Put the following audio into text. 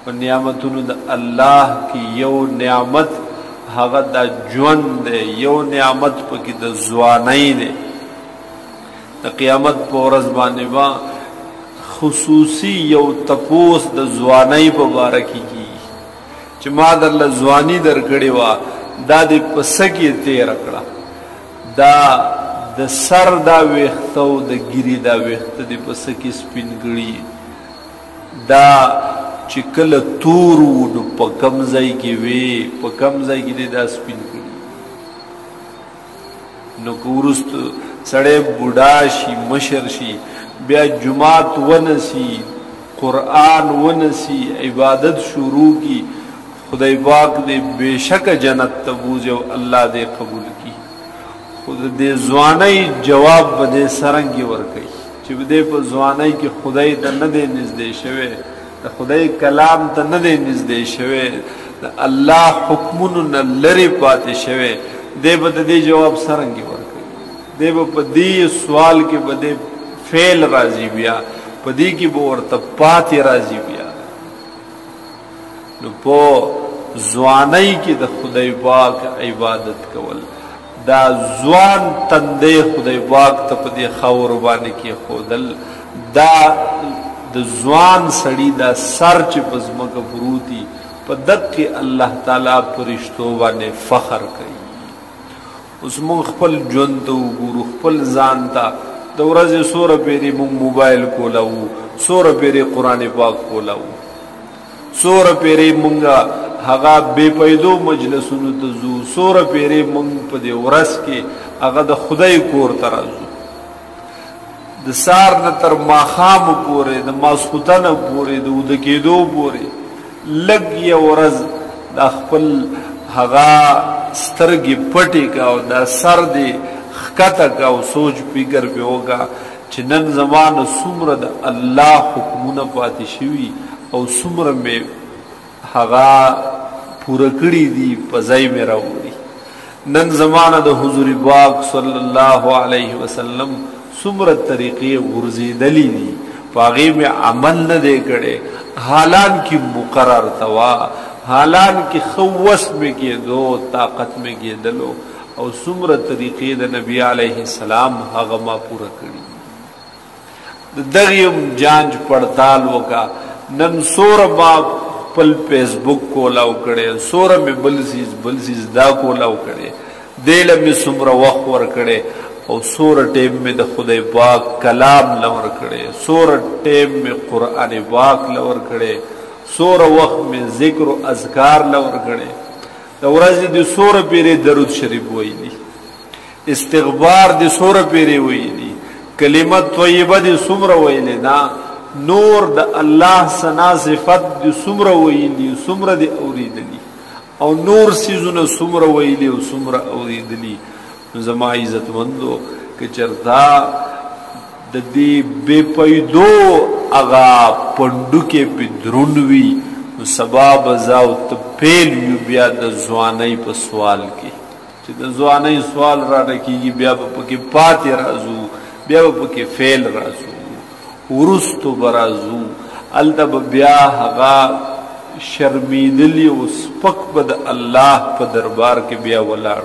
و نعمتونو د الله کی یو نعمت هغه د ژوند دی، یو نعمت پکې د ځوانۍ دی. د قیامت په ورځ باندې با خصوصي یو تپوس د ځوانۍ په باره کې کیږي چې ما درله ځواني درکړې وه، دا دې په څه کې تېره کړه، دا د سر دا ویښته او د ګیرې دا ویښته دې په څه کې سپین کړي، دا چې کله تور و نو په کم ځای کې وې، په کم ځای کې دې دا سپین کړي. نو که وروسته سړی بوډا شي، مشر شي، بیا جماعت ونسی، قرآن ونسی، عبادت شروع کی، خدای پاک دې بېشکه جنت ته بوځي او الله دې قبول کی. خود دې ځوانۍ جواب به دې څرنګې ورکوي چې دې په ځوانۍ کې خدای ته نه دی نږدې شوی، د خدای کلام ته نه دی نږدې شوی، د الله حکمونو نه لرې پاتې شوی، دې به د دې جواب څرنګې ورکوي. دې به په دې سوال کې به دې فعل راځي، بیا په دې کې به ورته پاتې راځي. بیا نو په ځوانۍ کې د خدای پاک عبادت کول، دا ځوان تندې خدای پاک ته په دې خاورو باندې کېښودل، دا د ځوان سړي دا سر چې په ځمکه پروتي، په دقې الله تعالی په رشتو باندې فخر کوي. اوس موږ خپل ژوند ته وګورو، خپل ځان ته. د ورځې څوره پیرې موږ موبایل کولاو، څوره پیرې قرآن پاک کولاو، څوره پیرې موږ هغه بې پیدو مجلسونو ته ځو، څوره پیرې موږ په دې ورځ کې هغه د خدای کور ته راځو. د سار نه تر ماښامو پورې، د ماسخوتنه پورې، د وده کېدو پورې لږ یو ورځ دا خپل هغه سترګې پټې کا او دا سر دې ښکته کا او سوچ فکر پې وکړه چې نن زمانه څومره د الله حکمونه پاتې شوي او څومره مې هغه پوره کړي دي، په ځای مې راوړي. نن زمانه د حضور پاک صلی الله علیه وسلم څومره طریقې غورځېدلې دي، په هغې مې عمل نه دی کړی، حالان کې مقرر توا، حالان کې ښه وس مې کېدو، طاقت مې کېدلو، او څومره طریقې د نبی علیه السلام هغه ما پوره کړي. د دغې جانچ پړتال وکړه، نن څوره ما خپل فیسبک کولاو کړی، څوره مې بل څیز دا کولاو کړی، دې له مې څومره وخت ورکړی، او څوره ټیم مې د خدای پاک کلام له ورکړی، څوره ټیم مې قرآن پاک له ورکړی، څوره وخت مې ذکر و اذکار له ورکړی. د ورځې د څوره پیرې درود شریف ویلي، استغفار د څوره پیرې ویلي، کلمه طیبه د څومره ویلې، دا نور د الله ثنا صفت د څومره ویلي، څومره د اورېدلي، او نور څیزونه څومره ویلي او څومره اورېدلي. زما عزتمندو که چرتا د دې بې پیدو هغه پنډوکې پې دروند وي، نو سبا به زه او ته پیل یو بیا د ځوانۍ په سوال کې، چې د ځوانۍ سوال رانه کېږي، بیا به پکې پاتې راځو، بیا به پکې فیل راځو، وروستو به راځو، هلته به بیا هغه شرمیدلي او سپک به د الله په دربار کې بیا ولاړ